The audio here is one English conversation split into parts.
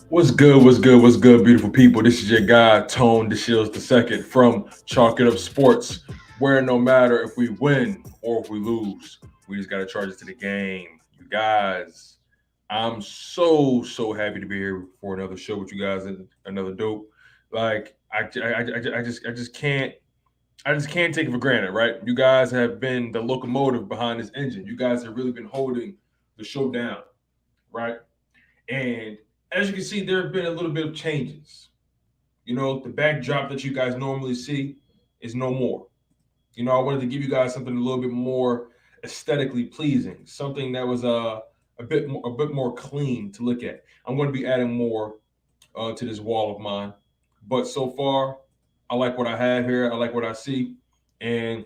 What's good? What's good? What's good, beautiful people? This is your guy, Tone DeShields II from Chalk It Up Sports, where no matter if we win or if we lose, we just got to charge it to the game. You guys, I'm so happy to be here for another show with you guys and another dope. Like I just can't take it for granted, right? You guys have been the locomotive behind this engine. You guys have really been holding the show down, right? And as you can see, there have been a little bit of changes. The backdrop that you guys normally see is no more. I wanted to give you guys something a little bit more aesthetically pleasing, something that was a bit more clean to look at. I'm going to be adding more to this wall of mine, but so far, I like what I have here. I like what I see, and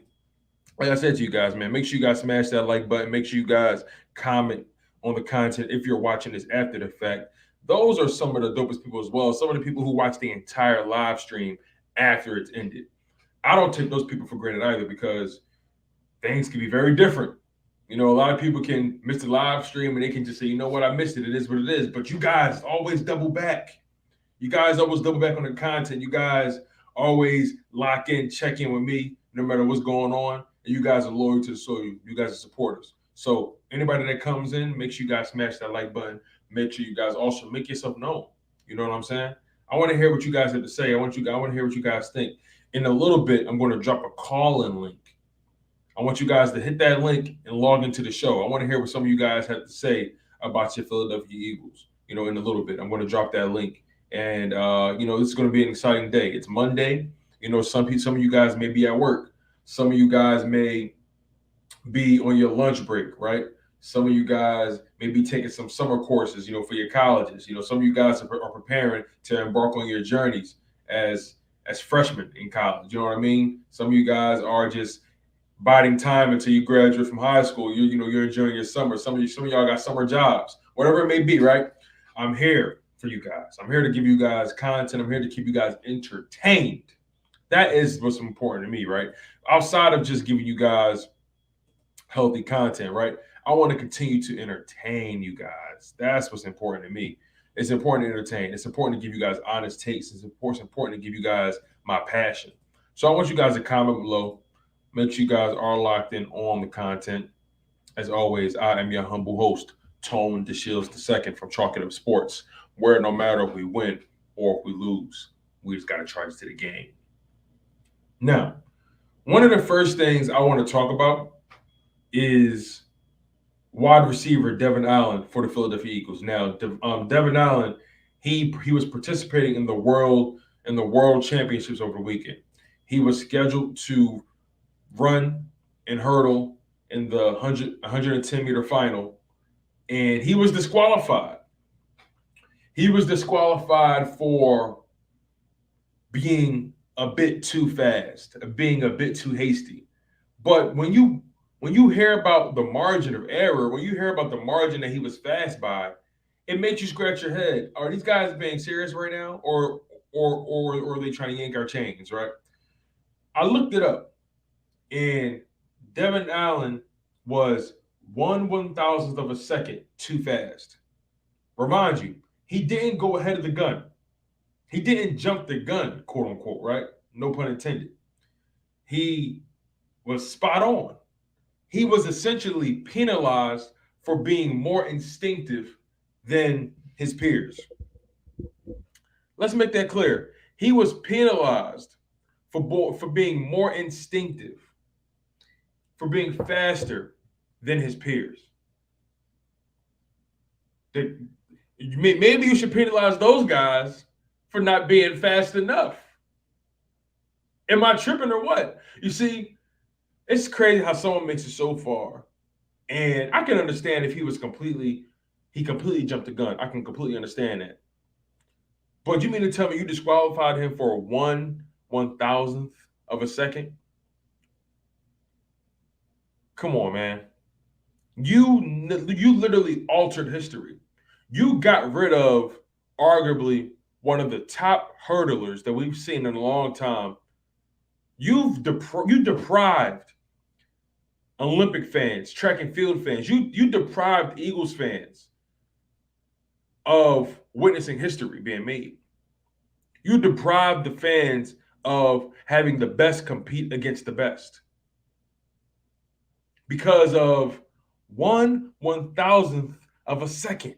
like I said to you guys, man, make sure you guys smash that like button. Make sure you guys comment on the content if you're watching this after the fact. Those are some of the dopest people as well. Some of the people who watch the entire live stream after it's ended. I don't take those people for granted either because things can be very different. A lot of people can miss the live stream and they can just say, you know what, I missed it. It is what it is. But you guys always double back. You guys always double back on the content. You guys always lock in, check in with me, no matter what's going on. And you guys are loyal to the show. You guys are supporters. So anybody that comes in, make sure you guys smash that like button. Make sure you guys also make yourself known. You know what I'm saying? I want to hear what you guys have to say. I want to hear what you guys think. In a little bit, I'm going to drop a call-in link. I want you guys to hit that link and log into the show. I want to hear what some of you guys have to say about your Philadelphia Eagles. In a little bit, I'm going to drop that link, and this is going to be an exciting day. It's Monday. Some of you guys may be at work. Some of you guys may be on your lunch break, right? Some of you guys may be taking some summer courses, for your colleges. Some of you guys are preparing to embark on your journeys as freshmen in college. You know what I mean? Some of you guys are just biding time until you graduate from high school. You're enjoying your summer. Some of y'all got summer jobs, whatever it may be, right? I'm here for you guys. I'm here to give you guys content. I'm here to keep you guys entertained. That is what's important to me, right? Outside of just giving you guys healthy content, right? I want to continue to entertain you guys. That's what's important to me. It's important to entertain. It's important to give you guys honest takes. It's important to give you guys my passion. So I want you guys to comment below. Make sure you guys are locked in on the content. As always, I am your humble host, Tone DeShields II from Chalk It Up Sports, where no matter if we win or if we lose, we just got to charge to the game. Now, one of the first things I want to talk about is wide receiver Devon Allen for the Philadelphia Eagles. Now, Devon Allen, he was participating in the world championships over the weekend. He was scheduled to run and hurdle in the 110-meter final, and he was disqualified. He was disqualified for being a bit too fast, being a bit too hasty. But when you hear about the margin of error, when you hear about the margin that he was fast by, it makes you scratch your head. Are these guys being serious right now, or are they trying to yank our chains? Right? I looked it up, and Devon Allen was 1/1000th of a second too fast. Remind you, he didn't go ahead of the gun. He didn't jump the gun, quote unquote, right? No pun intended. He was spot on. He was essentially penalized for being more instinctive than his peers. Let's make that clear. He was penalized for being more instinctive, for being faster than his peers. Maybe you should penalize those guys for not being fast enough. Am I tripping or what? You see, it's crazy how someone makes it so far. And I can understand if he completely jumped the gun. I can completely understand that. But you mean to tell me you disqualified him for 1/1000th of a second? Come on, man. You literally altered history. You got rid of arguably one of the top hurdlers that we've seen in a long time. You deprived Olympic fans, track and field fans. You deprived Eagles fans of witnessing history being made. You deprive the fans of having the best compete against the best because of 1/1000th of a second.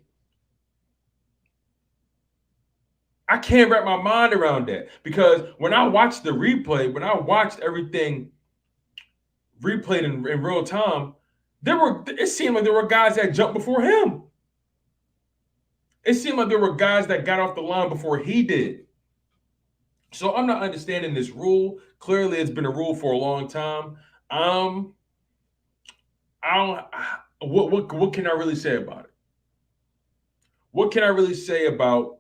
I can't wrap my mind around that because when I watched the replay, when I watched everything replayed in real time, it seemed like there were guys that jumped before him. It seemed like there were guys that got off the line before he did. So I'm not understanding this rule. Clearly, it's been a rule for a long time. I don't. What can I really say about it? What can I really say about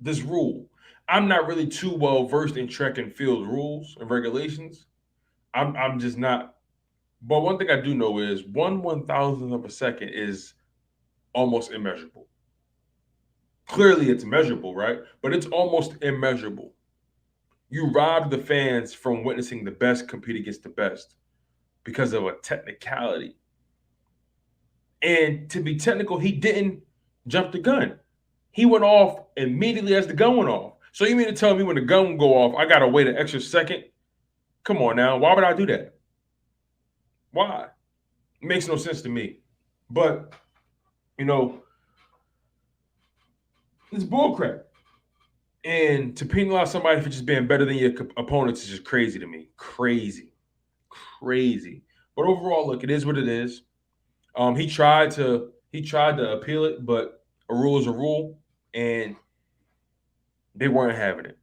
this rule? I'm not really too well versed in track and field rules and regulations. I'm just not. But one thing I do know is 1/1000th of a second is almost immeasurable. Clearly, it's measurable, right? But it's almost immeasurable. You robbed the fans from witnessing the best compete against the best because of a technicality. And to be technical, he didn't jump the gun. He went off immediately as the gun went off. So you mean to tell me when the gun go off, I gotta wait an extra second? Come on now, why would I do that? Why? It makes no sense to me. But it's bullcrap. And to penalize somebody for just being better than your opponents is just crazy to me. Crazy. But overall, look, it is what it is. He tried to appeal it, but a rule is a rule, and they weren't having it.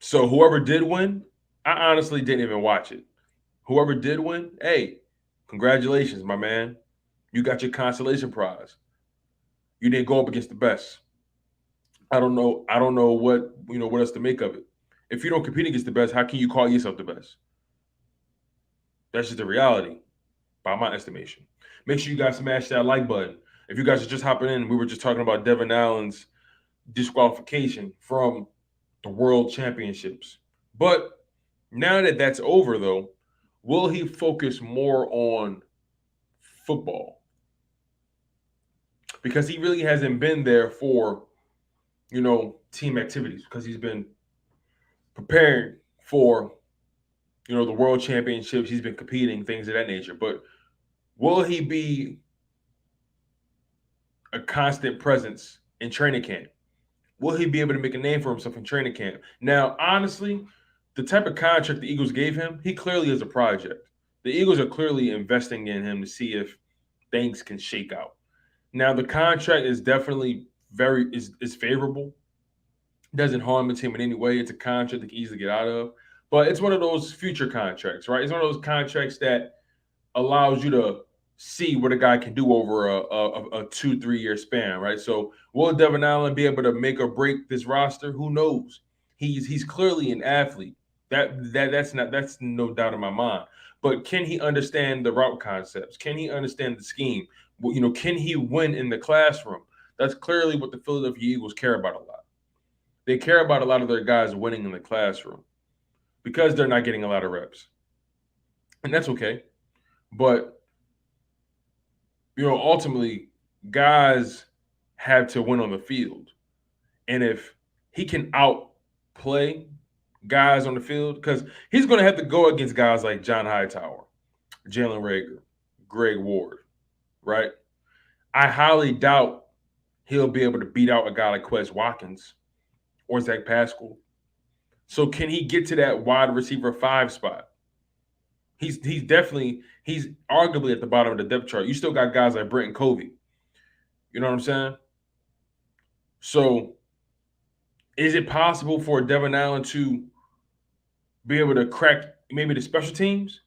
So whoever did win, I honestly didn't even watch it. Whoever did win, hey, congratulations, my man. You got your consolation prize. You didn't go up against the best. I don't know what else to make of it. If you don't compete against the best, how can you call yourself the best? That's just the reality, by my estimation. Make sure you guys smash that like button. If you guys are just hopping in, we were just talking about Devon Allen's disqualification from the World Championships. But now that that's over, though, will he focus more on football? Because he really hasn't been there for, team activities because he's been preparing for, the World Championships. He's been competing, things of that nature. But will he be a constant presence in training camp? Will he be able to make a name for himself in training camp? Now, honestly, the type of contract the Eagles gave him, he clearly is a project. The Eagles are clearly investing in him to see if things can shake out. Now, the contract is definitely is favorable. It doesn't harm the team in any way. It's a contract they can easily get out of. But it's one of those future contracts, right? It's one of those contracts that allows you to see what a guy can do over a 2-3 year span, right? So will Devon Allen be able to make or break this roster? Who knows? He's clearly an athlete. That's no doubt in my mind. But can he understand the route concepts? Can he understand the scheme? Can he win in the classroom? That's clearly what the Philadelphia Eagles care about a lot. They care about a lot of their guys winning in the classroom because they're not getting a lot of reps. And that's okay. But, ultimately, guys have to win on the field. And if he can outplay guys on the field, because he's going to have to go against guys like John Hightower, Jalen Reagor, Greg Ward, right? I highly doubt he'll be able to beat out a guy like Quez Watkins or Zach Pascal. So can he get to that wide receiver 5 spot? He's arguably at the bottom of the depth chart. You still got guys like Brent and Kobe. You know what I'm saying? So is it possible for Devon Allen to be able to crack maybe the special teams?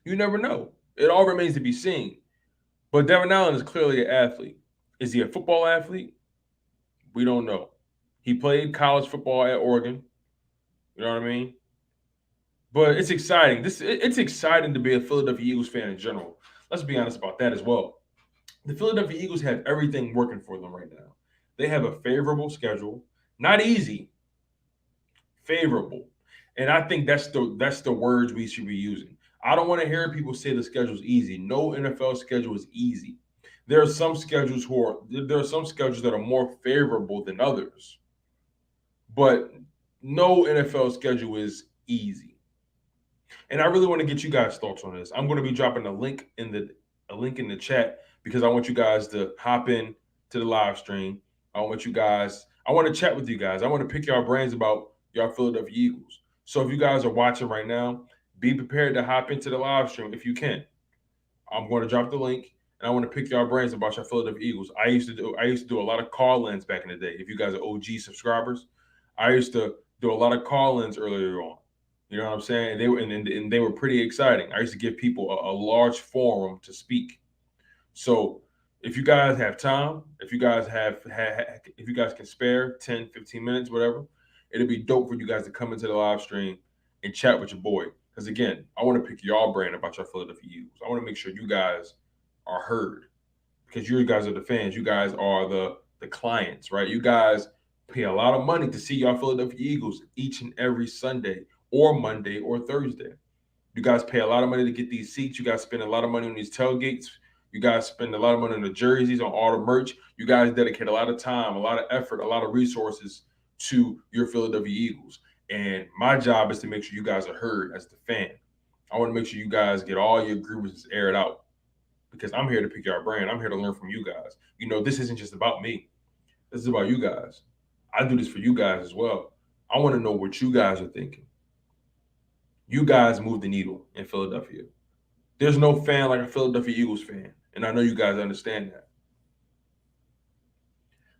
You never know. It all remains to be seen. But Devon Allen is clearly an athlete. Is he a football athlete? We don't know. He played college football at Oregon. You know what I mean? But it's exciting. It's exciting to be a Philadelphia Eagles fan in general. Let's be honest about that as well. The Philadelphia Eagles have everything working for them right now. They have a favorable schedule. Not easy. Favorable. And I think that's the words we should be using. I don't want to hear people say the schedule is easy. No NFL schedule is easy. there are some schedules that are more favorable than others, but no NFL schedule is easy. And I really want to get you guys' thoughts on this. I'm going to be dropping a link in the chat because I want you guys to hop in to the live stream. I want to chat with you guys. I want to pick your brains about your Philadelphia Eagles. So if you guys are watching right now, be prepared to hop into the live stream if you can. I'm going to drop the link, and I want to pick your brains about your Philadelphia Eagles. I used to do a lot of call-ins back in the day. If you guys are OG subscribers, I used to do a lot of call-ins earlier on. You know what I'm saying? And they were pretty exciting. I used to give people a large forum to speak. So if you guys have time, if you guys if you guys can spare 10, 15 minutes, whatever, it'd be dope for you guys to come into the live stream and chat with your boy. Because again, I want to pick your brain about your Philadelphia Eagles. I want to make sure you guys are heard because you guys are the fans. You guys are the clients, right? You guys pay a lot of money to see your Philadelphia Eagles each and every Sunday or Monday or Thursday. You guys pay a lot of money to get these seats. You guys spend a lot of money on these tailgates. You guys spend a lot of money on the jerseys, on all the merch. You guys dedicate a lot of time, a lot of effort, a lot of resources to your Philadelphia Eagles. And my job is to make sure you guys are heard as the fan. I want to make sure you guys get all your grievances aired out because I'm here to pick your brain. I'm here to learn from you guys. You know, this isn't just about me. This is about you guys. I do this for you guys as well. I want to know what you guys are thinking. You guys move the needle in Philadelphia. There's no fan like a Philadelphia Eagles fan. And I know you guys understand that.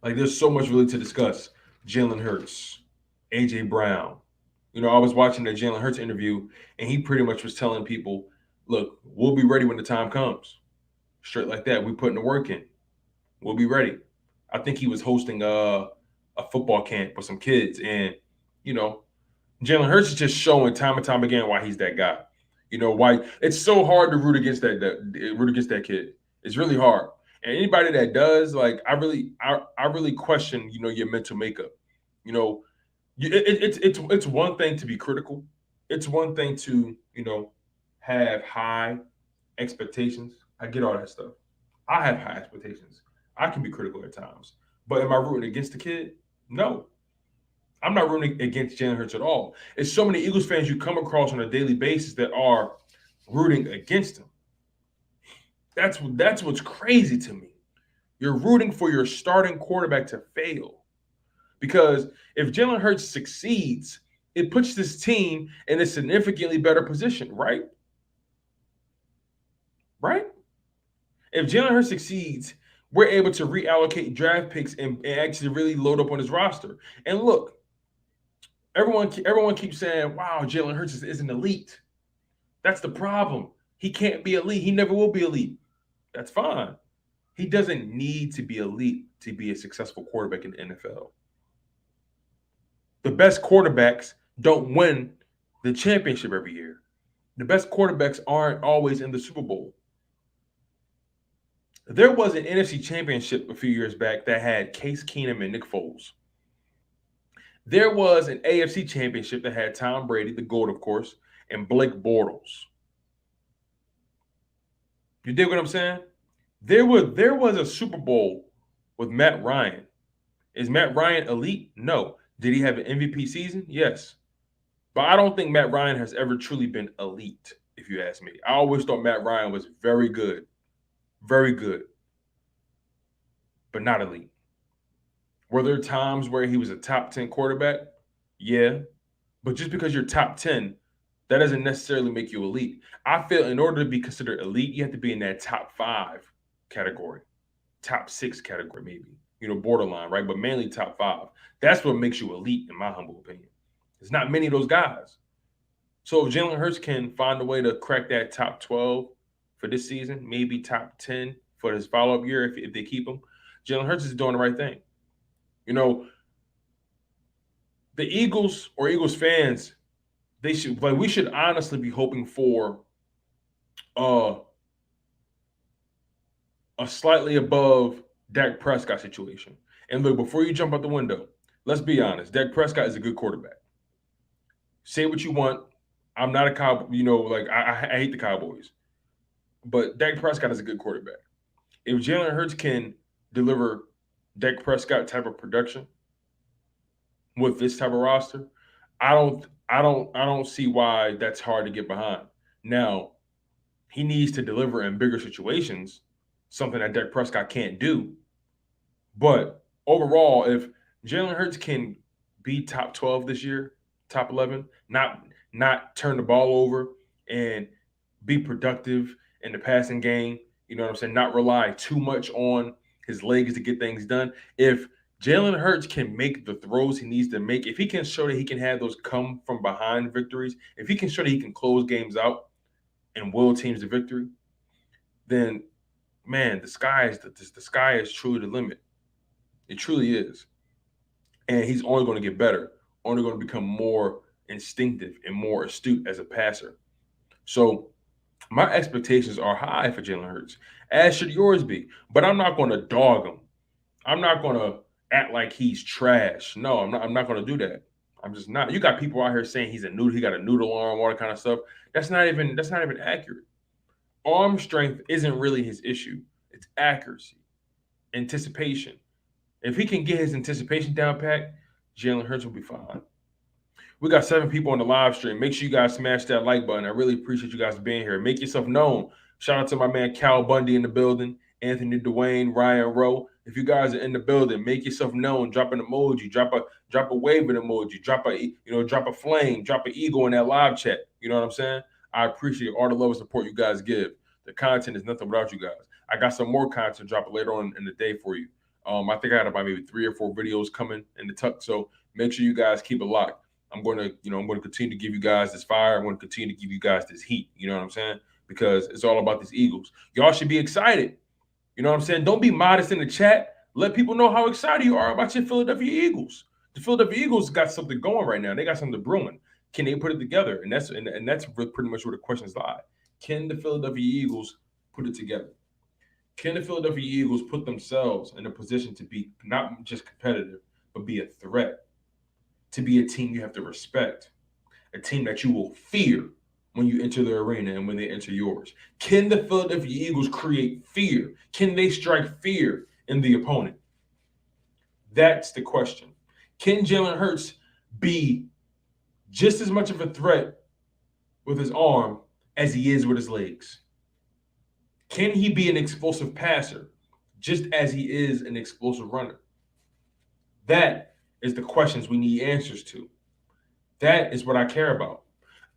Like, there's so much really to discuss. Jalen Hurts, A.J. Brown. You know, I was watching the Jalen Hurts interview, and he pretty much was telling people, look, we'll be ready when the time comes. Straight like that. We putting the work in. We'll be ready. I think he was hosting a football camp with some kids. And, you know, Jalen Hurts is just showing time and time again why he's that guy. You know, why it's so hard to root against that kid. It's really hard. And anybody that does, like, I really question, you know, your mental makeup. You know, it's one thing to be critical. It's one thing to, you know, have high expectations. I get all that stuff. I have high expectations. I can be critical at times. But am I rooting against the kid? No. I'm not rooting against Jalen Hurts at all. It's so many Eagles fans you come across on a daily basis that are rooting against him. That's what's crazy to me. You're rooting for your starting quarterback to fail. Because if Jalen Hurts succeeds, it puts this team in a significantly better position, right? Right? If Jalen Hurts succeeds, we're able to reallocate draft picks and actually really load up on his roster. And look, everyone keeps saying, wow, Jalen Hurts isn't elite. That's the problem. He can't be elite. He never will be elite. That's fine. He doesn't need to be elite to be a successful quarterback in the NFL. The best quarterbacks don't win the championship every year. The best quarterbacks aren't always in the Super Bowl. There was an NFC championship a few years back that had Case Keenum and Nick Foles. There was an AFC championship that had Tom Brady, the GOAT, of course, and Blake Bortles. You dig what I'm saying? There was a Super Bowl with Matt Ryan. Is Matt Ryan elite? No. Did he have an MVP season? Yes. But I don't think Matt Ryan has ever truly been elite, if you ask me. I always thought Matt Ryan was very good, but not elite. Were there times where he was a top 10 quarterback? Yeah. But just because you're top 10, that doesn't necessarily make you elite. I feel in order to be considered elite, you have to be in that top 5 category, top 6 category, maybe, you know, borderline, right? But mainly top 5. That's what makes you elite, in my humble opinion. There's not many of those guys. So if Jalen Hurts can find a way to crack that top 12 for this season, maybe top 10 for his follow-up year if they keep him, Jalen Hurts is doing the right thing. You know, the Eagles or Eagles fans, we should honestly be hoping for a slightly above Dak Prescott situation. And look, before you jump out the window, let's be honest. Dak Prescott is a good quarterback. Say what you want. I'm not a Cowboy. You know, like I hate the Cowboys, but Dak Prescott is a good quarterback. If Jalen Hurts can deliver Dak Prescott type of production with this type of roster, I don't see why that's hard to get behind. Now, he needs to deliver in bigger situations, something that Dak Prescott can't do. But overall, if Jalen Hurts can be top 12 this year, top 11, not turn the ball over and be productive in the passing game, you know what I'm saying? Not rely too much on his legs to get things done. If Jalen Hurts can make the throws he needs to make, if he can show that he can have those come from behind victories, if he can show that he can close games out and will teams to victory, then man, the sky is truly the limit. It truly is. And he's only going to get better, only going to become more instinctive and more astute as a passer. So my expectations are high for Jalen Hurts, as should yours be. But I'm not going to dog him. I'm not going to act like he's trash. No, I'm not. I'm not going to do that. I'm just not. You got people out here saying he's a noodle. He got a noodle arm, all that kind of stuff. That's not even. That's not even accurate. Arm strength isn't really his issue. It's accuracy, anticipation. If he can get his anticipation down pat, Jalen Hurts will be fine. We got 7 people on the live stream. Make sure you guys smash that like button. I really appreciate you guys being here. Make yourself known. Shout out to my man Cal Bundy in the building, Anthony Dwayne, Ryan Rowe. If you guys are in the building, make yourself known. Drop an emoji, drop a waving emoji, drop a flame, drop an eagle in that live chat. You know what I'm saying? I appreciate all the love and support you guys give. The content is nothing without you guys. I got some more content dropping later on in the day for you. I think I had about maybe 3 or 4 videos coming in the tuck. So make sure you guys keep it locked. I'm going to continue to give you guys this fire. I'm going to continue to give you guys this heat. You know what I'm saying? Because it's all about these Eagles. Y'all should be excited. You know what I'm saying? Don't be modest in the chat. Let people know how excited you are about your Philadelphia Eagles. The Philadelphia Eagles got something going right now. They got something brewing. Can they put it together? And that's pretty much where the questions lie. Can the Philadelphia Eagles put it together? Can the Philadelphia Eagles put themselves in a position to be not just competitive, but be a threat? To be a team you have to respect, a team that you will fear when you enter the arena and when they enter yours. Can the Philadelphia Eagles create fear? Can they strike fear in the opponent? That's the question. Can Jalen Hurts be just as much of a threat with his arm as he is with his legs? Can he be an explosive passer just as he is an explosive runner? That is the questions we need answers to. That is what I care about.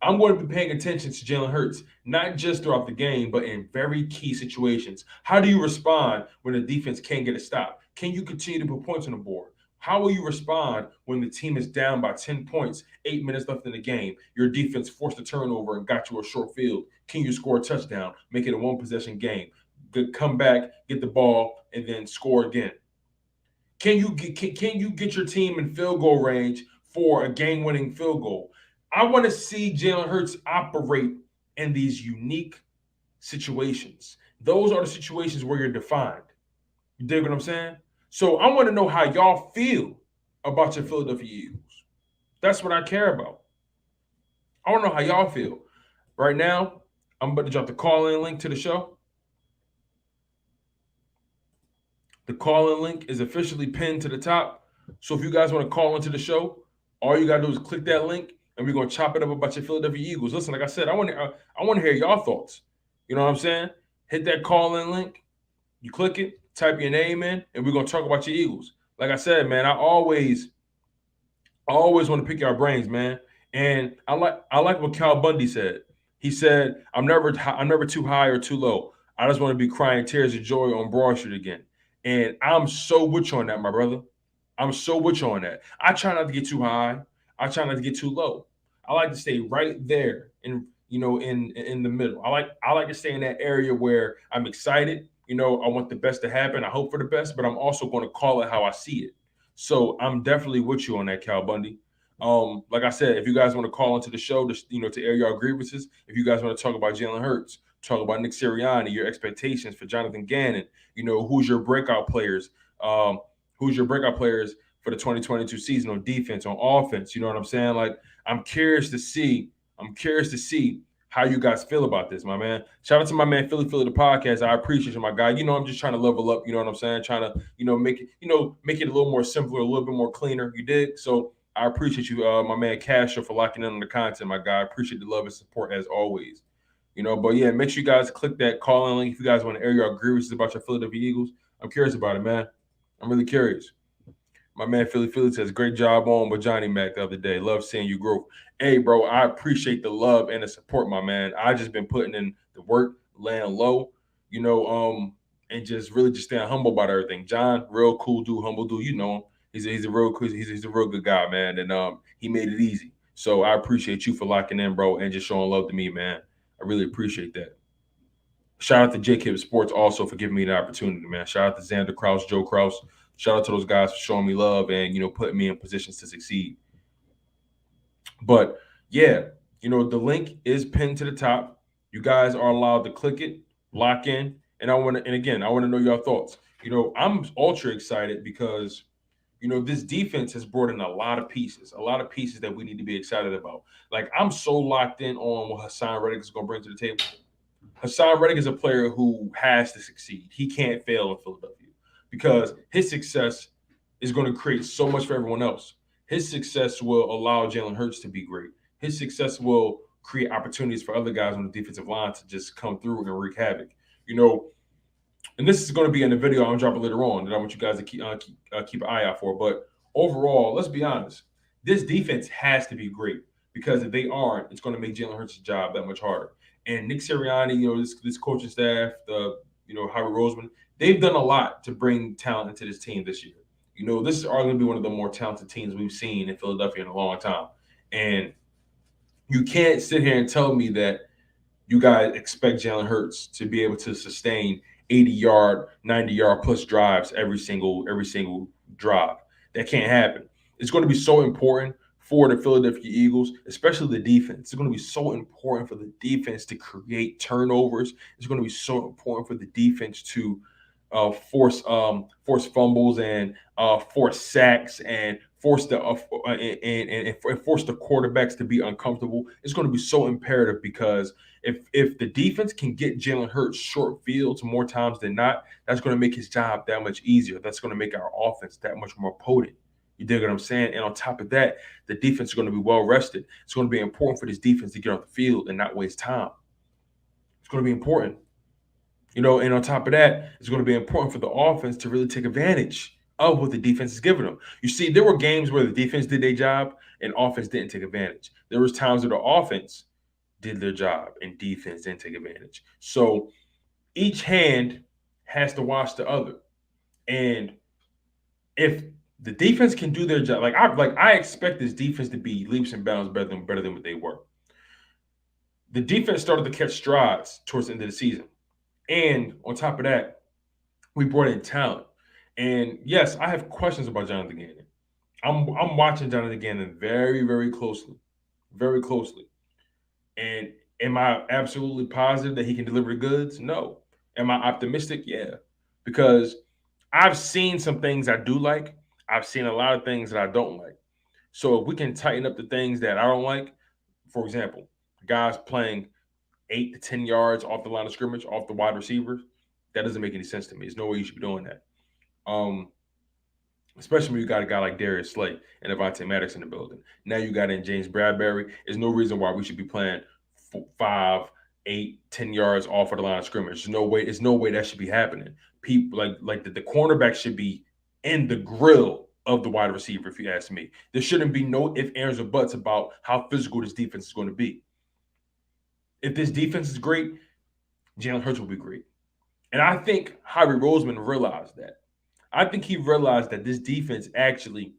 I'm going to be paying attention to Jalen Hurts, not just throughout the game, but in very key situations. How do you respond when the defense can't get a stop? Can you continue to put points on the board? How will you respond when the team is down by 10 points, 8 minutes left in the game? Your defense forced a turnover and got you a short field. Can you score a touchdown, make it a one-possession game? Come back, get the ball, and then score again. Can you get your team in field goal range for a game-winning field goal? I want to see Jalen Hurts operate in these unique situations. Those are the situations where you're defined. You dig what I'm saying? So I want to know how y'all feel about your Philadelphia Eagles. That's what I care about. I want to know how y'all feel. Right now, I'm about to drop the call-in link to the show. The call-in link is officially pinned to the top. So if you guys want to call into the show, all you got to do is click that link, and we're going to chop it up about your Philadelphia Eagles. Listen, like I said, I want to hear y'all thoughts. You know what I'm saying? Hit that call-in link. You click it, type your name in, and we're going to talk about your Eagles. Like I said, man, I always want to pick your brains, man. And I like what Cal Bundy said. He said, I'm never too high or too low. I just want to be crying tears of joy on Broad Street again. And I'm so with you on that, my brother. I'm so with you on that. I try not to get too high. I try not to get too low. I like to stay right there in the middle. I like to stay in that area where I'm excited. I want the best to happen. I hope for the best, but I'm also going to call it how I see it. So I'm definitely with you on that, Cal Bundy. Like I said, if you guys want to call into the show to air your grievances, if you guys want to talk about Jalen Hurts, talk about Nick Sirianni, your expectations for Jonathan Gannon, who's your breakout players, for the 2022 season on defense, on offense. You know what I'm saying? Like, I'm curious to see how you guys feel about this, my man. Shout out to my man Philly the podcast. I appreciate you, my guy. I'm just trying to level up. You know what I'm saying? Trying to make it make it a little more simpler, a little bit more cleaner. You did so. I appreciate you, my man Castro, for locking in on the content, my guy. I appreciate the love and support as always. But yeah, make sure you guys click that call-in link if you guys want to air your grievances about your Philadelphia Eagles. I'm curious about it, man. I'm really curious. My man Philly says, great job on with Johnny Mac the other day. Love seeing you grow. Hey, bro, I appreciate the love and the support, my man. I just been putting in the work, laying low, and just really just staying humble about everything. John, real cool dude, humble dude. You know him. He's a real good guy, man. And he made it easy. So I appreciate you for locking in, bro, and just showing love to me, man. I really appreciate that. Shout out to J-Kib Sports also for giving me the opportunity, man. Shout out to Xander Kraus, Joe Kraus. Shout out to those guys for showing me love and, putting me in positions to succeed. But yeah, the link is pinned to the top. You guys are allowed to click it, lock in, and I want to know your thoughts. I'm ultra excited because, this defense has brought in a lot of pieces that we need to be excited about. Like, I'm so locked in on what Hassan Reddick is going to bring to the table. Hassan Reddick is a player who has to succeed. He can't fail in Philadelphia because his success is going to create so much for everyone else. His success will allow Jalen Hurts to be great. His success will create opportunities for other guys on the defensive line to just come through and wreak havoc. And this is going to be in the video I'm dropping later on that I want you guys to keep an eye out for. But overall, let's be honest. This defense has to be great because if they aren't, it's going to make Jalen Hurts' job that much harder. And Nick Sirianni, this coaching staff, Howie Roseman, they've done a lot to bring talent into this team this year. This is arguably one of the more talented teams we've seen in Philadelphia in a long time. And you can't sit here and tell me that you guys expect Jalen Hurts to be able to sustain 80-yard, 90-yard plus drives every single drive. That can't happen. It's going to be so important for the Philadelphia Eagles, especially the defense. It's going to be so important for the defense to create turnovers. It's going to be so important for the defense to force fumbles and force sacks and force the force the quarterbacks to be uncomfortable. It's going to be so imperative because if the defense can get Jalen Hurts short fields more times than not, that's going to make his job that much easier. That's going to make our offense that much more potent. You dig what I'm saying? And on top of that, the defense is going to be well rested. It's going to be important for this defense to get off the field and not waste time. It's going to be important. And on top of that, it's going to be important for the offense to really take advantage of what the defense is giving them. You see, there were games where the defense did their job and offense didn't take advantage. There was times where the offense did their job and defense didn't take advantage. So each hand has to wash the other. And if the defense can do their job, I expect this defense to be leaps and bounds better than what they were. The defense started to catch strides towards the end of the season. And on top of that, we brought in talent. And yes, I have questions about Jonathan Gannon. I'm watching Jonathan Gannon very, very closely. Very closely. And am I absolutely positive that he can deliver the goods? No. Am I optimistic? Yeah. Because I've seen some things I do like. I've seen a lot of things that I don't like. So if we can tighten up the things that I don't like, for example, guys playing 8 to 10 yards off the line of scrimmage, off the wide receivers, that doesn't make any sense to me. There's no way you should be doing that. Especially when you got a guy like Darius Slay and Devonta Maddox in the building. Now you got in James Bradberry. There's no reason why we should be playing 5, 8, 10 yards off of the line of scrimmage. There's no way that should be happening. People like the cornerback should be in the grill of the wide receiver, if you ask me. There shouldn't be no ifs, ands, or buts about how physical this defense is going to be. If this defense is great, Jalen Hurts will be great. And I think Howie Roseman realized that. I think he realized that this defense actually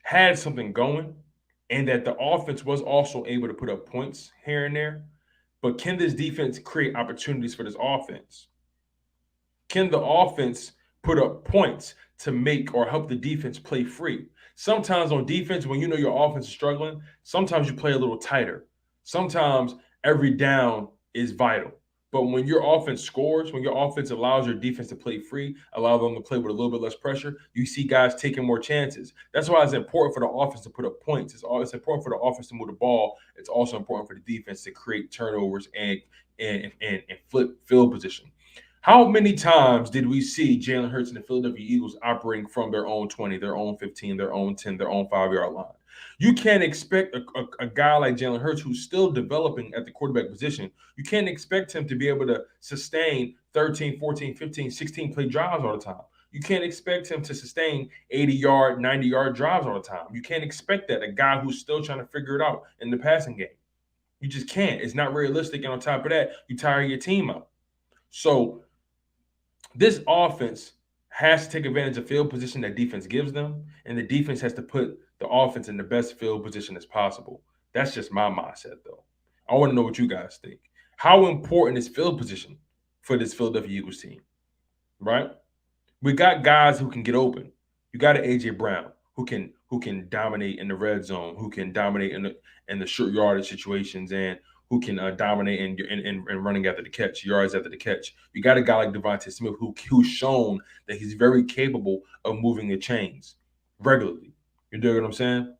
had something going and that the offense was also able to put up points here and there. But can this defense create opportunities for this offense? Can the offense put up points to make or help the defense play free? Sometimes on defense, when you know your offense is struggling, sometimes you play a little tighter. Sometimes every down is vital. But when your offense scores, when your offense allows your defense to play free, allow them to play with a little bit less pressure, you see guys taking more chances. That's why it's important for the offense to put up points. It's important for the offense to move the ball. It's also important for the defense to create turnovers and flip field position. How many times did we see Jalen Hurts and the Philadelphia Eagles operating from their own 20, their own 15, their own 10, their own 5-yard line? You can't expect a guy like Jalen Hurts, who's still developing at the quarterback position, you can't expect him to be able to sustain 13, 14, 15, 16 play drives all the time. You can't expect him to sustain 80-yard, 90-yard drives all the time. You can't expect that, a guy who's still trying to figure it out in the passing game. You just can't. It's not realistic. And on top of that, you tire your team out. So this offense has to take advantage of field position that defense gives them, and the defense has to put the offense in the best field position as possible. That's just my mindset, though. I want to know what you guys think. How important is field position for this Philadelphia Eagles team, right? We got guys who can get open. You got an A.J. Brown who can dominate in the red zone, who can dominate in the short yardage situations, and who can dominate in running after the catch, yards after the catch. You got a guy like Devonta Smith who's shown that he's very capable of moving the chains regularly. You dig what I'm saying?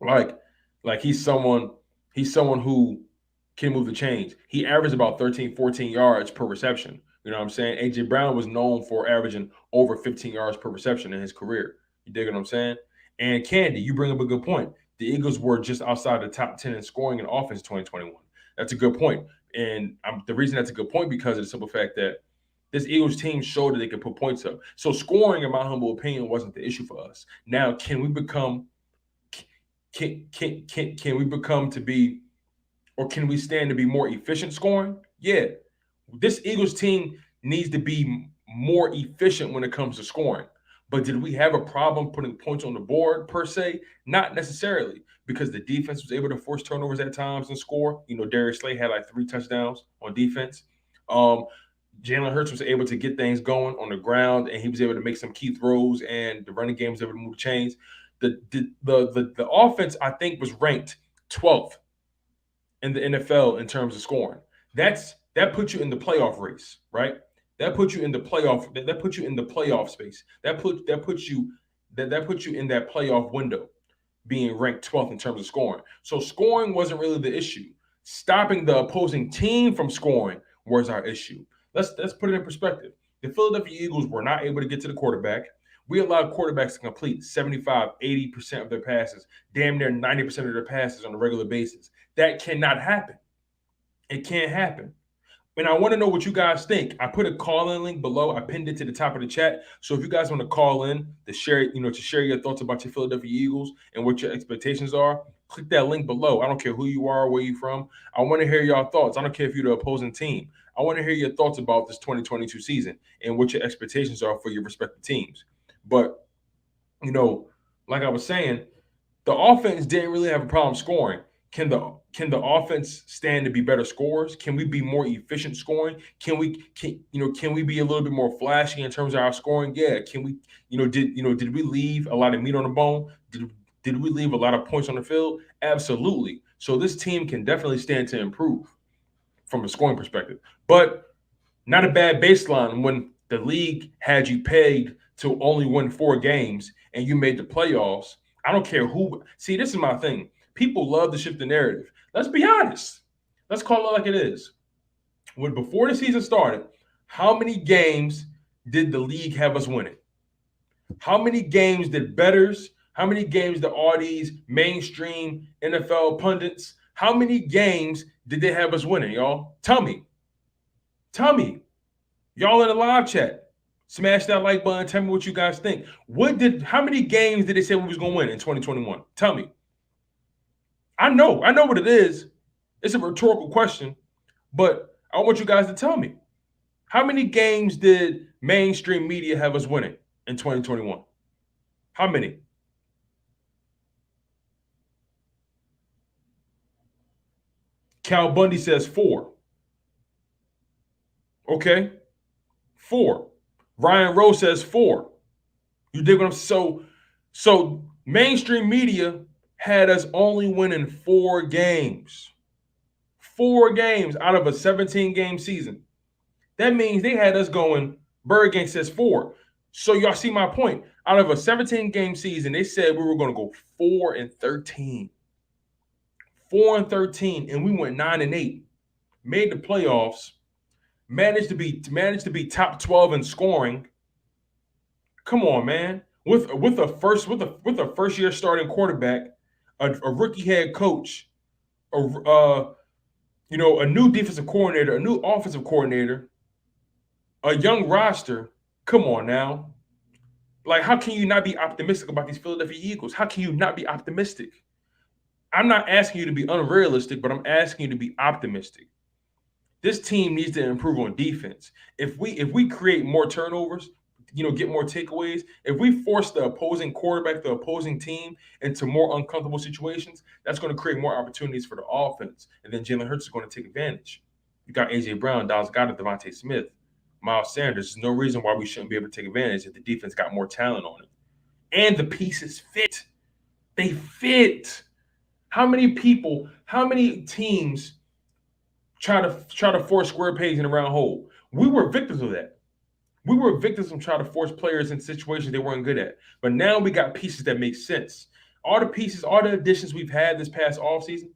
Like he's someone who can move the chains. He averaged about 13, 14 yards per reception. You know what I'm saying? A.J. Brown was known for averaging over 15 yards per reception in his career. You dig what I'm saying? And Candy, you bring up a good point. The Eagles were just outside the top 10 in scoring in offense in 2021. That's a good point. And the reason that's a good point because of the simple fact that this Eagles team showed that they could put points up. So scoring, in my humble opinion, wasn't the issue for us. Now, can we become to be, or can we stand to be more efficient scoring? Yeah. This Eagles team needs to be more efficient when it comes to scoring. But did we have a problem putting points on the board per se? Not necessarily, because the defense was able to force turnovers at times and score. You know, Darius Slay had like 3 touchdowns on defense. Jalen Hurts was able to get things going on the ground, and he was able to make some key throws, and the running game was able to move chains. The offense, I think, was ranked 12th in the NFL in terms of scoring. That puts you in the playoff race, right? That puts you in the playoff. That puts you in the playoff space. That puts you in that playoff window, being ranked 12th in terms of scoring. So scoring wasn't really the issue. Stopping the opposing team from scoring was our issue. Let's put it in perspective. The Philadelphia Eagles were not able to get to the quarterback. We allowed quarterbacks to complete 75, 80% of their passes, damn near 90% of their passes on a regular basis. That cannot happen. It can't happen. And I want to know what you guys think. I put a call-in link below. I pinned it to the top of the chat. So if you guys want to call in to share your thoughts about your Philadelphia Eagles and what your expectations are, click that link below. I don't care who you are, where you're from. I want to hear your thoughts. I don't care if you're the opposing team. I want to hear your thoughts about this 2022 season and what your expectations are for your respective teams. But, like I was saying, the offense didn't really have a problem scoring. Can the offense stand to be better scorers? Can we be more efficient scoring? Can we be a little bit more flashy in terms of our scoring? Yeah. Can we, did we leave a lot of meat on the bone? Did we leave a lot of points on the field? Absolutely. So this team can definitely stand to improve from a scoring perspective. But not a bad baseline when the league had you pegged to only win 4 games and you made the playoffs. I don't care who. See, this is my thing. People love to shift the narrative. Let's be honest. Let's call it like it is. Before the season started, how many games did the league have us winning? How many games did bettors, how many games did all these mainstream NFL pundits, how many games did they have us winning, y'all? Tell me. Y'all in the live chat. Smash that like button. Tell me what you guys think. How many games did they say we was going to win in 2021? Tell me. I know what it is. It's a rhetorical question, but I want you guys to tell me. How many games did mainstream media have us winning in 2021? How many? Cal Bundy says 4. Okay. 4. Ryan Rose says 4. You dig what I'm saying? So mainstream media had us only winning 4 games. 4 games out of a 17-game season. That means they had us going, Bird Gang says 4. So y'all see my point. Out of a 17-game season, they said we were going to go 4-13. 4-13, and we went 9-8. Made the playoffs, managed to be top 12 in scoring. Come on, man. With a first year starting quarterback, a rookie head coach, a new defensive coordinator, a new offensive coordinator, a young roster. Come on now. Like, how can you not be optimistic about these Philadelphia Eagles? How can you not be optimistic? I'm not asking you to be unrealistic, but I'm asking you to be optimistic. This team needs to improve on defense. If we create more turnovers, get more takeaways, if we force the opposing quarterback, the opposing team into more uncomfortable situations, that's going to create more opportunities for the offense. And then Jalen Hurts is going to take advantage. You got A.J. Brown, Dallas Goedert, Devonta Smith, Miles Sanders. There's no reason why we shouldn't be able to take advantage if the defense got more talent on it. And the pieces fit. They fit. How many teams try to force square pegs in a round hole? We were victims of that. We were victims of trying to force players in situations they weren't good at. But now we got pieces that make sense. All the pieces, all the additions we've had this past offseason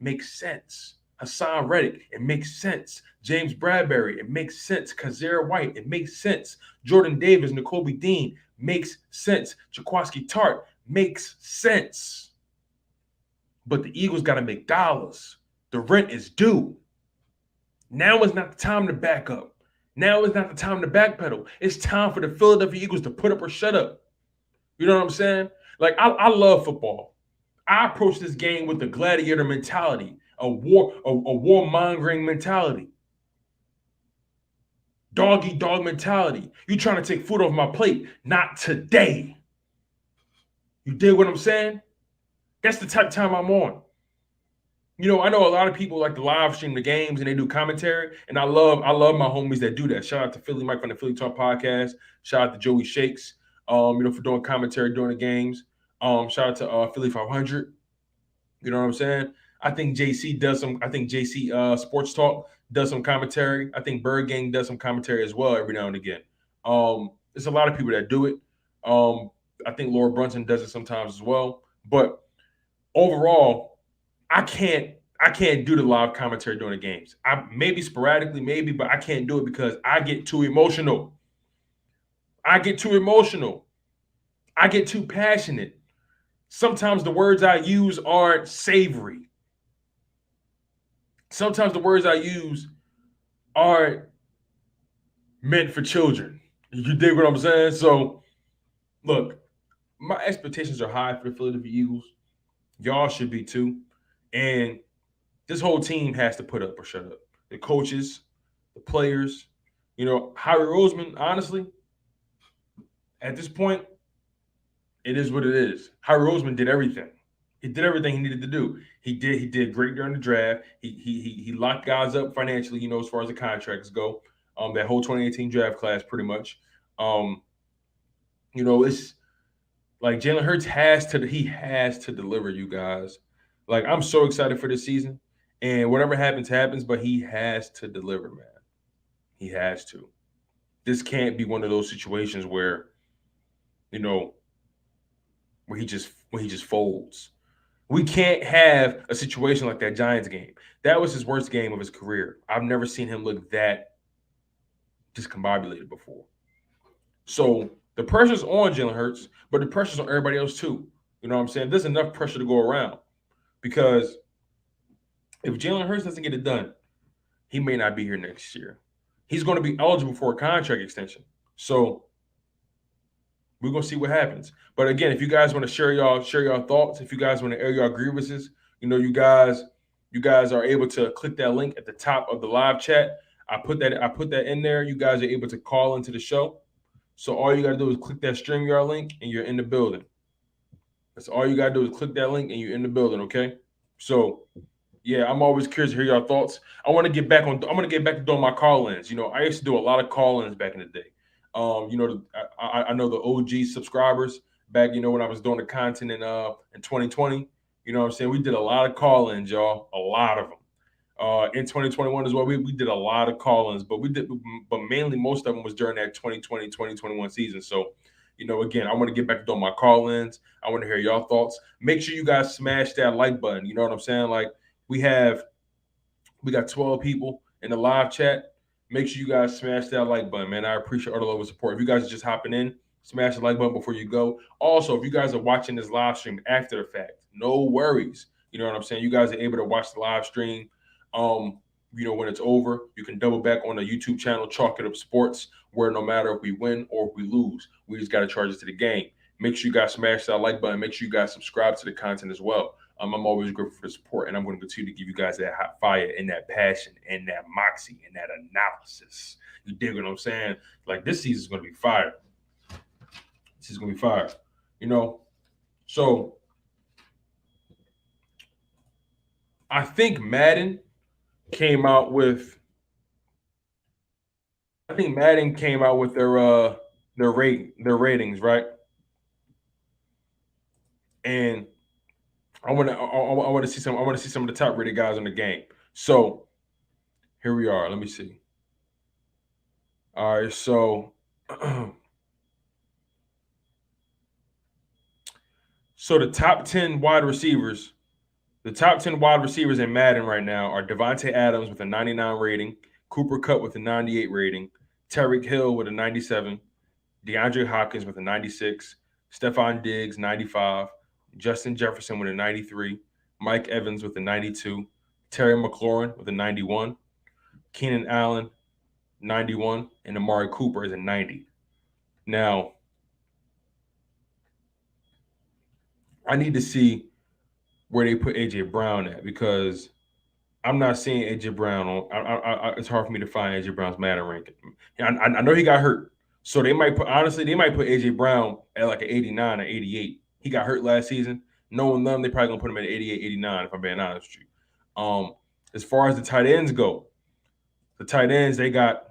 make sense. Hassan Reddick, it makes sense. James Bradberry, it makes sense. Kazir White, it makes sense. Jordan Davis, Nakobe Dean, makes sense. Jaquiski Tart, makes sense. But the Eagles got to make dollars. The rent is due. Now is not the time to back up. Now is not the time to backpedal. It's time for the Philadelphia Eagles to put up or shut up. You know what I'm saying? Like, I love football. I approach this game with the gladiator mentality, a warmongering mentality, dog-eat-dog mentality. You trying to take food off my plate? Not today. You dig what I'm saying? That's the type of time I'm on. I know a lot of people like to live stream the games and they do commentary, and I love my homies that do that. Shout out to Philly Mike from the Philly Talk podcast. Shout out to Joey Shakes, for doing commentary during the games. Shout out to Philly 500. You know what I'm saying? I think JC Sports Talk does some commentary. I think Bird Gang does some commentary as well every now and again. There's a lot of people that do it. I think Laura Brunson does it sometimes as well. But overall, I can't do the live commentary during the games. I maybe sporadically, but I can't do it because I get too emotional. I get too passionate. Sometimes the words I use aren't savory. Sometimes the words I use aren't meant for children. You dig what I'm saying? So, look, my expectations are high for the Philadelphia Eagles. Y'all should be too. And this whole team has to put up or shut up. The coaches, the players, Howie Roseman, honestly, at this point, it is what it is. Howie Roseman did everything. He did everything he needed to do. He did great during the draft. He locked guys up financially, as far as the contracts go. That whole 2018 draft class, pretty much. It's like Jalen Hurts has to deliver, you guys. Like, I'm so excited for this season. And whatever happens, but he has to deliver, man. He has to. This can't be one of those situations where, where he just folds. We can't have a situation like that Giants game. That was his worst game of his career. I've never seen him look that discombobulated before. So the pressure's on Jalen Hurts, but the pressure's on everybody else too. You know what I'm saying? There's enough pressure to go around because if Jalen Hurts doesn't get it done, he may not be here next year. He's going to be eligible for a contract extension. So we're going to see what happens. But again, if you guys want to share your thoughts, if you guys want to air your grievances, you guys are able to click that link at the top of the live chat. I put that in there. You guys are able to call into the show. So all you got to do is click that StreamYard link and you're in the building. That's all you got to do is click that link and you're in the building, okay? So, yeah, I'm always curious to hear your thoughts. I'm going to get back to doing my call-ins. I used to do a lot of call-ins back in the day. I know the OG subscribers back, when I was doing the content in 2020. You know what I'm saying? We did a lot of call-ins, y'all. A lot of them. In 2021 as well, we did a lot of call-ins, but mainly most of them was during that 2020, 2021 season. So, again, I want to get back to doing my call-ins. I want to hear y'all thoughts. Make sure you guys smash that like button. You know what I'm saying? Like we got 12 people in the live chat. Make sure you guys smash that like button, man. I appreciate all the love and support. If you guys are just hopping in, smash the like button before you go. Also, if you guys are watching this live stream after the fact, no worries. You know what I'm saying? You guys are able to watch the live stream. When it's over, you can double back on the YouTube channel, Chalk It Up Sports, where no matter if we win or if we lose, we just got to charge it to the game. Make sure you guys smash that like button. Make sure you guys subscribe to the content as well. I'm always grateful for the support, and I'm going to continue to give you guys that hot fire and that passion and that moxie and that analysis. You dig what I'm saying? Like this season's going to be fire. This is going to be fire. So I think Madden came out with their ratings, right? And I want to see some of the top rated guys in the game. So here we are. Let me see. All right, so so the top 10 wide receivers in Madden right now are Devonta Adams with a 99 rating, Cooper Kupp with a 98 rating, Tyreek Hill with a 97, DeAndre Hopkins with a 96, Stephon Diggs 95, Justin Jefferson with a 93, Mike Evans with a 92, Terry McLaurin with a 91, Keenan Allen 91, and Amari Cooper is a 90. Now, I need to see where they put AJ Brown at because I'm not seeing AJ Brown on. It's hard for me to find AJ Brown's Madden ranking. I know he got hurt, so they might put AJ Brown at like an 89 or 88. He got hurt last season. Knowing them, they probably gonna put him at 88, 89. If I'm being honest with you. As far as the tight ends go, they got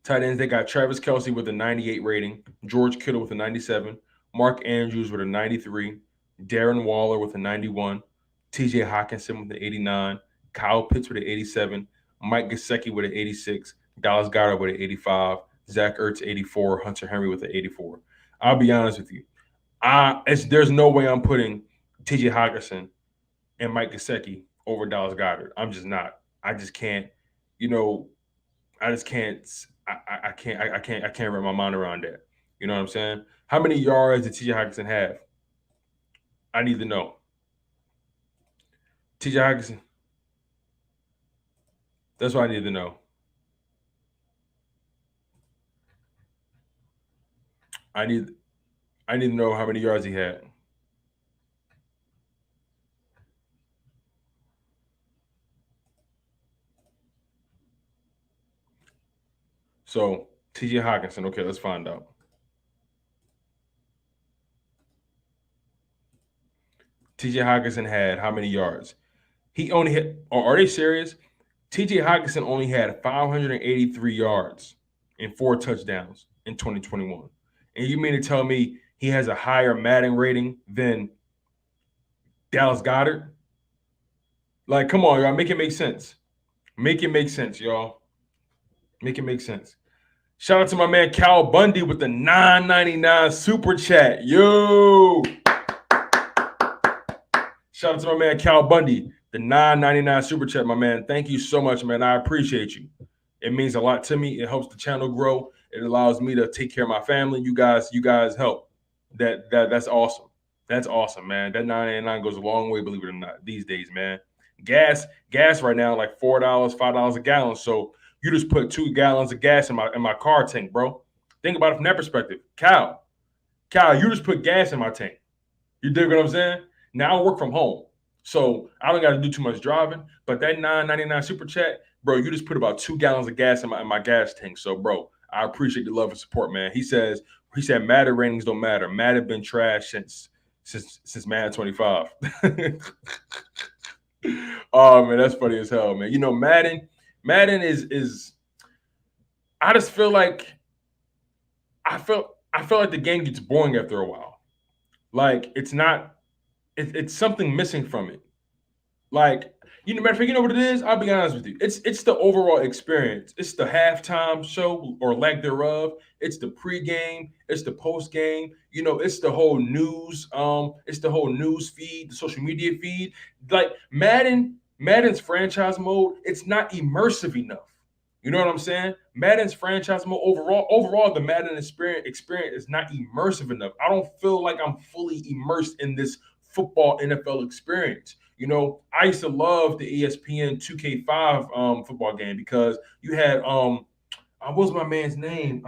Travis Kelce with a 98 rating, George Kittle with a 97, Mark Andrews with a 93, Darren Waller with a 91, TJ Hawkinson with an 89, Kyle Pitts with an 87, Mike Gesicki with an 86, Dallas Goedert with an 85, Zach Ertz 84, Hunter Henry with an 84. I'll be honest with you. There's no way I'm putting TJ Hawkinson and Mike Gesicki over Dallas Goedert. I'm just not. I just can't. I just can't. I can't wrap my mind around that. You know what I'm saying? How many yards did TJ Hawkinson have? I need to know. TJ Hawkinson. That's what I need to know. I need to know how many yards he had. So TJ Hawkinson. Okay, let's find out. TJ Hawkinson had how many yards? He only hit. Are they serious? TJ Hawkinson only had 583 yards and 4 touchdowns in 2021. And you mean to tell me he has a higher Madden rating than Dallas Goedert? Like, come on, y'all. Make it make sense. Make it make sense, y'all. Make it make sense. Shout out to my man Cal Bundy with the $9.99 super chat. Yo. Shout out to my man Cal Bundy, the $9.99 super chat, my man. Thank you so much, man. I appreciate you. It means a lot to me. It helps the channel grow. It allows me to take care of my family. You guys help. That's awesome. That's awesome, man. That $9.99 goes a long way, believe it or not, these days, man. Gas right now, like $4, $5 a gallon. So you just put 2 gallons of gas in my car tank, bro. Think about it from that perspective. Cal, you just put gas in my tank. You dig what I'm saying? Now I work from home, so I don't got to do too much driving. But that $9.99 super chat, bro, you just put about 2 gallons of gas in my gas tank. So, bro, I appreciate the love and support, man. He said Madden ratings don't matter. Madden been trash since Madden 25. Oh man, that's funny as hell, man. Madden is. I just feel like I felt like the game gets boring after a while. Like it's not. It's something missing from it. Like, matter of fact, you know what it is? I'll be honest with you. It's the overall experience. It's the halftime show or lack thereof. It's the pregame. It's the postgame. It's the whole news. It's the whole news feed, the social media feed. Like Madden's franchise mode. It's not immersive enough. You know what I'm saying? Madden's franchise mode overall, the Madden experience is not immersive enough. I don't feel like I'm fully immersed in this football NFL experience. I used to love the ESPN 2K5 football game because you had what was my man's name?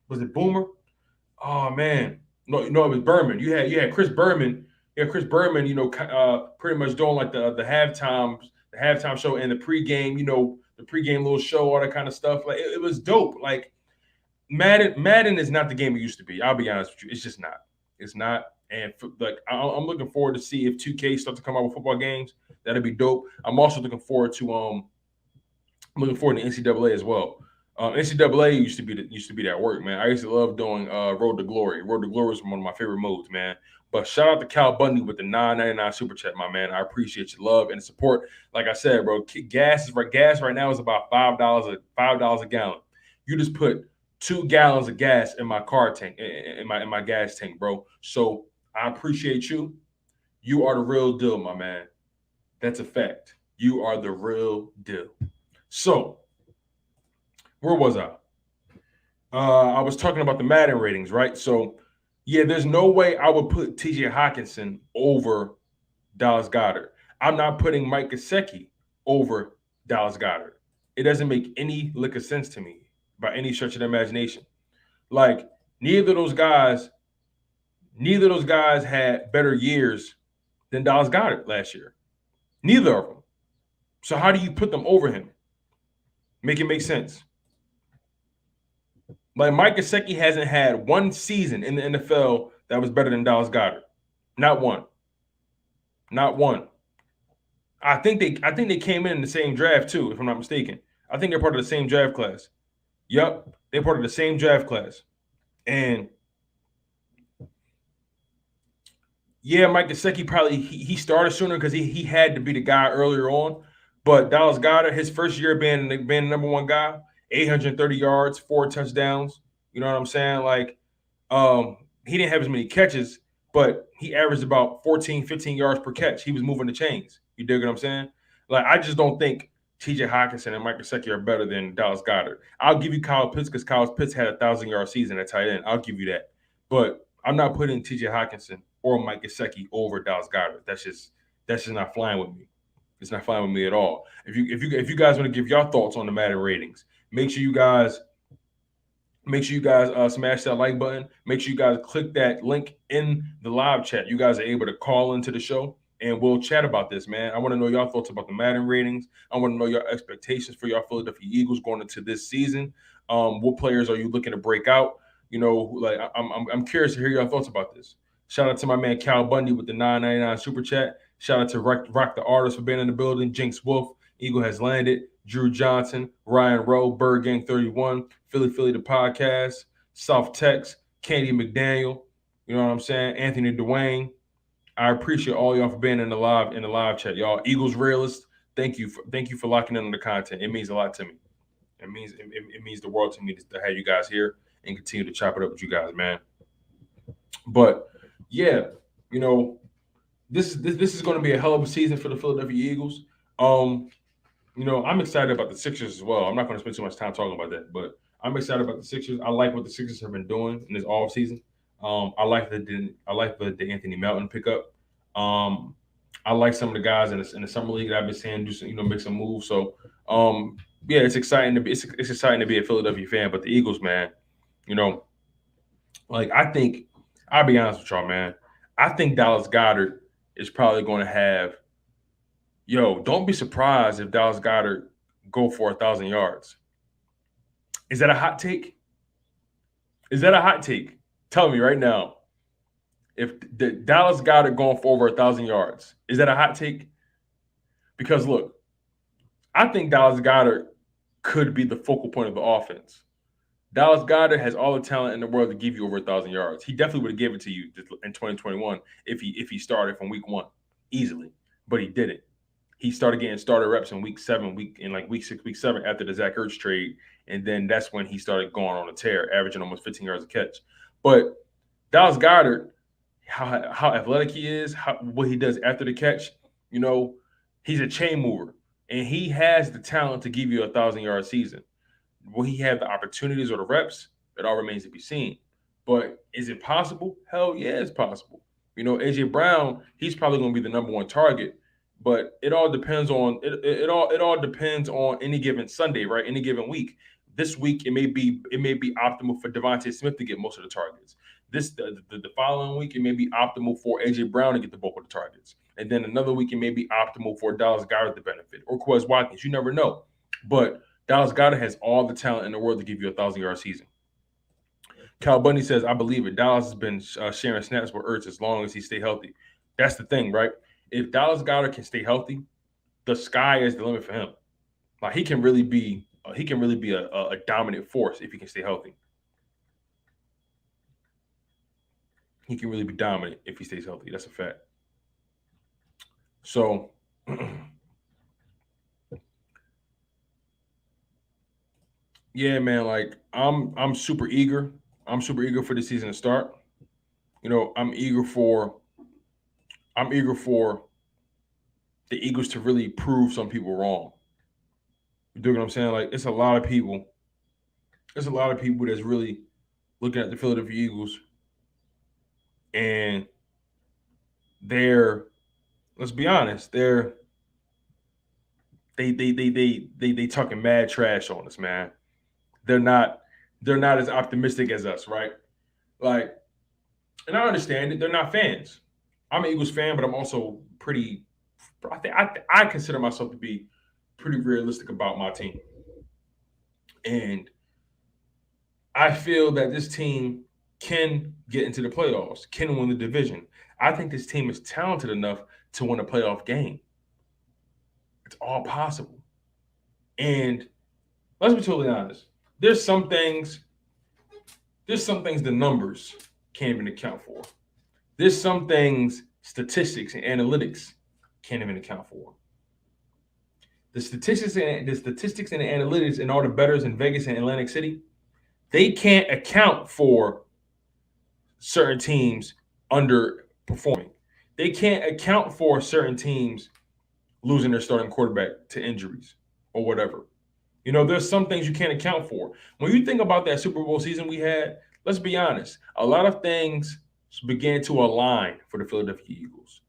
Was it Boomer? Oh man, no, it was Berman. You had Chris Berman. Yeah, Chris Berman. Pretty much doing like the halftime show and the pregame. The pregame little show, all that kind of stuff. Like it was dope. Like Madden is not the game it used to be. I'll be honest with you. It's just not. It's not. And I'm looking forward to see if 2K starts to come out with football games. That'd be dope. I'm also looking forward to I'm looking forward to NCAA as well. NCAA used to be that work, man. I used to love doing Road to Glory. Road to Glory is one of my favorite modes, man. But shout out to Cal Bundy with the $9.99 super chat, my man. I appreciate your love and support. Like I said, bro, gas right now is about $5 a gallon. You just put 2 gallons of gas in my car tank, in my gas tank, bro. So I appreciate you. You are the real deal, my man. That's a fact. You are the real deal. So, where was I? I was talking about the Madden ratings, right? So, yeah, there's no way I would put TJ Hawkinson over Dallas Goedert. I'm not putting Mike Gesicki over Dallas Goedert. It doesn't make any lick of sense to me by any stretch of the imagination. Like, neither of those guys had better years than Dallas Goedert last year. Neither of them. So how do you put them over him? Make it make sense. Like Mike Gesicki hasn't had one season in the NFL that was better than Dallas Goedert. Not one. Not one. I think they came in the same draft too, if I'm not mistaken. I think they're part of the same draft class. Yep, they're part of the same draft class. And yeah, Mike Gesicki probably he started sooner because he had to be the guy earlier on. But Dallas Goedert, his first year being the number one guy, 830 yards, 4 touchdowns. You know what I'm saying? Like, he didn't have as many catches, but he averaged about 14, 15 yards per catch. He was moving the chains. You dig what I'm saying? Like, I just don't think TJ Hawkinson and Mike Gesicki are better than Dallas Goedert. I'll give you Kyle Pitts because Kyle Pitts had a 1,000-yard season at tight end. I'll give you that. But I'm not putting TJ Hawkinson or Mike Gesicki over Dallas Goedert. That's just not flying with me. It's not flying with me at all. If you guys want to give your thoughts on the Madden ratings, make sure you guys smash that like button. Make sure you guys click that link in the live chat. You guys are able to call into the show and we'll chat about this, man. I want to know your thoughts about the Madden ratings. I want to know your expectations for your Philadelphia Eagles going into this season. What players are you looking to break out? I'm curious to hear your thoughts about this. Shout out to my man Cal Bundy with the $9.99 super chat. Shout out to Rock the Artist for being in the building. Jinx Wolf, Eagle has landed. Drew Johnson, Ryan Rowe, Bird Gang 31, Philly the podcast, South Tex, Candy McDaniel. You know what I'm saying? Anthony Dwayne. I appreciate all y'all for being in the live chat, y'all. Eagles Realist, thank you for locking in on the content. It means a lot to me. It means the world to me to have you guys here and continue to chop it up with you guys, man. But yeah, this is going to be a hell of a season for the Philadelphia Eagles. I'm excited about the Sixers as well. I'm not going to spend too much time talking about that, but I'm excited about the Sixers. I like what the Sixers have been doing in this offseason. I like the Anthony Melton pickup. I like some of the guys in the summer league that I've been seeing do some, make some moves. So yeah, it's exciting to be a Philadelphia fan. But the Eagles, man, I think I'll be honest with y'all, man. I think Dallas Goedert is probably going to have. Don't be surprised if Dallas Goedert go for 1,000 yards. Is that a hot take? Tell me right now. If the Dallas Goedert going for over 1,000 yards, is that a hot take? Because look, I think Dallas Goedert could be the focal point of the offense. Dallas Goedert has all the talent in the world to give you over 1,000 yards. He definitely would have given it to you in 2021 if he started from week one easily, but he didn't. he started getting starter reps in week 6, week 7 after the Zach Ertz trade. And then that's when he started going on a tear, averaging almost 15 yards a catch. But Dallas Goedert, how athletic he is, what he does after the catch, he's a chain mover. And he has the talent to give you a 1,000-yard season. Will he have the opportunities or the reps? It all remains to be seen. But is it possible? Hell yeah, it's possible. AJ Brown, he's probably going to be the number one target. But it all depends on it all depends on any given Sunday, right? Any given week. This week it may be optimal for Devonta Smith to get most of the targets. The following week it may be optimal for AJ Brown to get the bulk of the targets. And then another week it may be optimal for Dallas Goedert to benefit or Quez Watkins. You never know. But Dallas Goedert has all the talent in the world to give you a 1,000-yard season. Cal Bundy says, I believe it. Dallas has been sharing snaps with Ertz as long as he stay healthy. That's the thing, right? If Dallas Goedert can stay healthy, the sky is the limit for him. Like he can really be a dominant force if he can stay healthy. He can really be dominant if he stays healthy. That's a fact. So yeah, man, like I'm super eager. I'm super eager for the season to start. I'm eager for the Eagles to really prove some people wrong. You do what I'm saying? Like it's a lot of people that's really looking at the Philadelphia Eagles and let's be honest, they talking mad trash on us, man. They're not as optimistic as us, right? Like, and I understand it. They're not fans. I'm an Eagles fan, but I'm also I consider myself to be pretty realistic about my team. And I feel that this team can get into the playoffs, can win the division. I think this team is talented enough to win a playoff game. It's all possible. And let's be totally honest. There's some things the numbers can't even account for. There's some things statistics and analytics can't even account for. The statistics and the analytics and all the bettors in Vegas and Atlantic City, they can't account for certain teams underperforming. They can't account for certain teams losing their starting quarterback to injuries or whatever. There's some things you can't account for. When you think about that Super Bowl season we had, let's be honest, a lot of things began to align for the Philadelphia Eagles.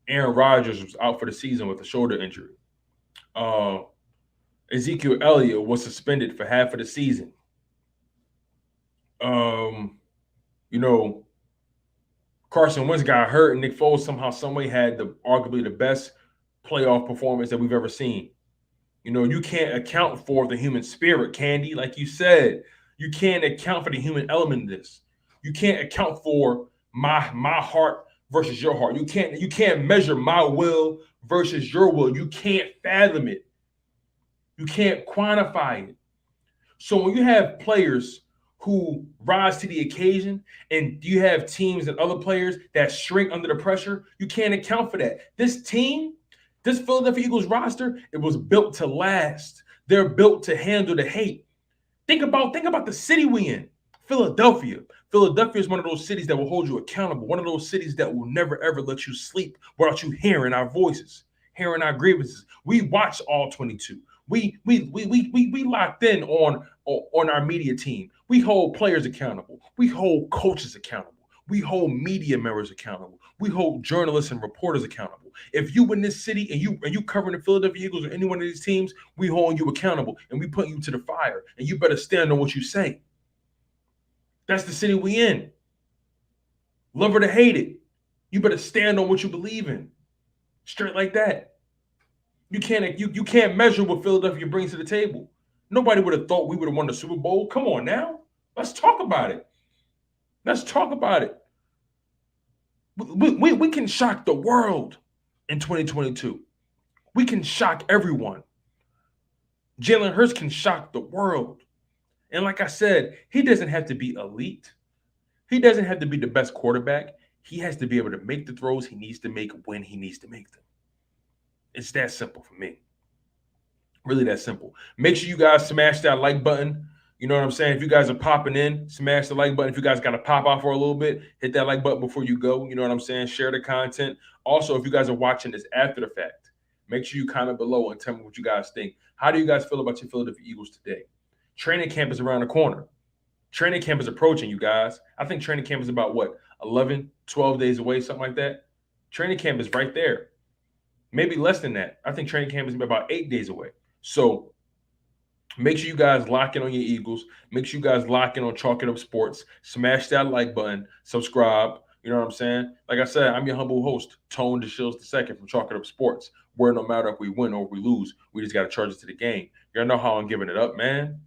Aaron Rodgers was out for the season with a shoulder injury. Ezekiel Elliott was suspended for half of the season. Carson Wentz got hurt, and Nick Foles somehow, someway had arguably the best playoff performance that we've ever seen. You can't account for the human spirit, Candy, like you said. You can't account for the human element in this. You can't account for my heart versus your heart. You can't measure my will versus your will. You can't fathom it. You can't quantify it. So when you have players who rise to the occasion and you have teams and other players that shrink under the pressure, you can't account for that. This Philadelphia Eagles roster, it was built to last. They're built to handle the hate. Think about the city we in, Philadelphia. Philadelphia is one of those cities that will hold you accountable. One of those cities that will never ever let you sleep without you hearing our voices, hearing our grievances. We watch all 22. We locked in on our media team. We hold players accountable. We hold coaches accountable. We hold media members accountable. We hold journalists and reporters accountable. If you in this city and you covering the Philadelphia Eagles or any one of these teams, we hold you accountable and we put you to the fire. And you better stand on what you say. That's the city we in. Love it or hate it, you better stand on what you believe in. Straight like that. You can't measure what Philadelphia brings to the table. Nobody would have thought we would have won the Super Bowl. Come on now. Let's talk about it. We can shock the world in 2022. We can shock everyone. Jalen Hurts can shock the world. And like I said, he doesn't have to be elite. He doesn't have to be the best quarterback. He has to be able to make the throws he needs to make when he needs to make them. It's that simple for me. Really that simple. Make sure you guys smash that like button. You know what I'm saying? If you guys are popping in, smash the like button. If you guys got to pop out for a little bit, hit that like button before you go. You know what I'm saying? Share the content. Also, if you guys are watching this after the fact, make sure you comment below and tell me what you guys think. How do you guys feel about your Philadelphia Eagles today? Training camp is around the corner. Training camp is approaching, you guys. I think training camp is about, 11, 12 days away, something like that. Training camp is right there. Maybe less than that. I think training camp is about 8 days away. So make sure you guys lock in on your Eagles. Make sure you guys lock in on Chalk It Up Sports. Smash that like button. Subscribe. You know what I'm saying? Like I said, I'm your humble host, Tone DeShields II from Chalk It Up Sports, where no matter if we win or if we lose, we just got to charge it to the game. Y'all know how I'm giving it up, man.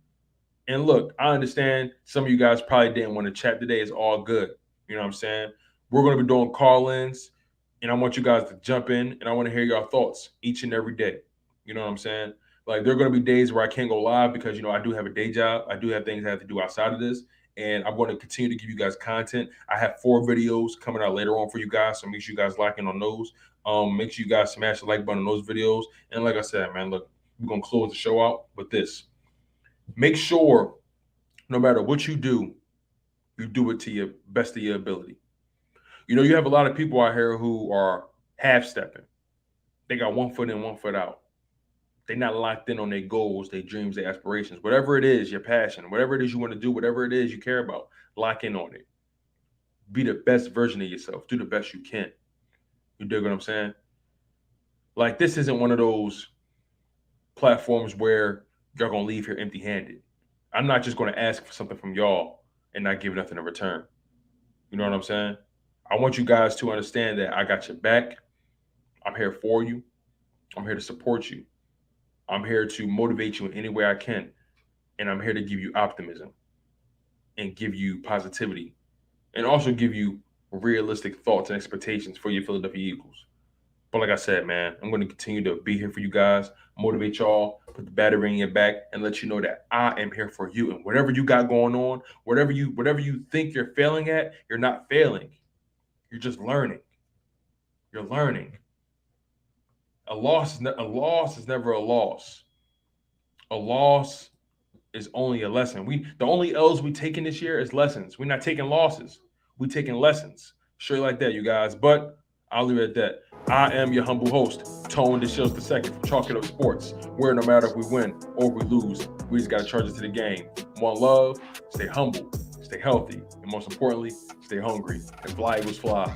And look, I understand some of you guys probably didn't want to chat today. It's all good. You know what I'm saying? We're going to be doing call-ins, and I want you guys to jump in, and I want to hear your thoughts each and every day. You know what I'm saying? Like, there are going to be days where I can't go live because, I do have a day job. I do have things I have to do outside of this, and I'm going to continue to give you guys content. I have 4 videos coming out later on for you guys, so make sure you guys lock in on those. Make sure you guys smash the like button on those videos. And like I said, man, look, we're going to close the show out with this. Make sure, no matter what you do it to your best of your ability. You have a lot of people out here who are half-stepping. They got one foot in, one foot out. They're not locked in on their goals, their dreams, their aspirations. Whatever it is, your passion, whatever it is you want to do, whatever it is you care about, lock in on it. Be the best version of yourself. Do the best you can. You dig what I'm saying? Like, this isn't one of those platforms where y'all going to leave here empty-handed. I'm not just going to ask for something from y'all and not give nothing in return. You know what I'm saying? I want you guys to understand that I got your back. I'm here for you. I'm here to support you. I'm here to motivate you in any way I can. And I'm here to give you optimism and give you positivity and also give you realistic thoughts and expectations for your Philadelphia Eagles. But like I said, man, I'm going to continue to be here for you guys, motivate y'all, put the battery in your back, and let you know that I am here for you. And whatever you got going on, whatever you think you're failing at, you're not failing. You're just learning. You're learning. A loss is never a loss. A loss is only a lesson. The only L's we taking this year is lessons. We're not taking losses. We're taking lessons. Straight like that, you guys. But I'll leave it at that. I am your humble host, Tone DeShields II from Chalk It Up Sports, where no matter if we win or if we lose, we just got to charge it to the game. One love, stay humble, stay healthy, and most importantly, stay hungry. And fly Eagles fly.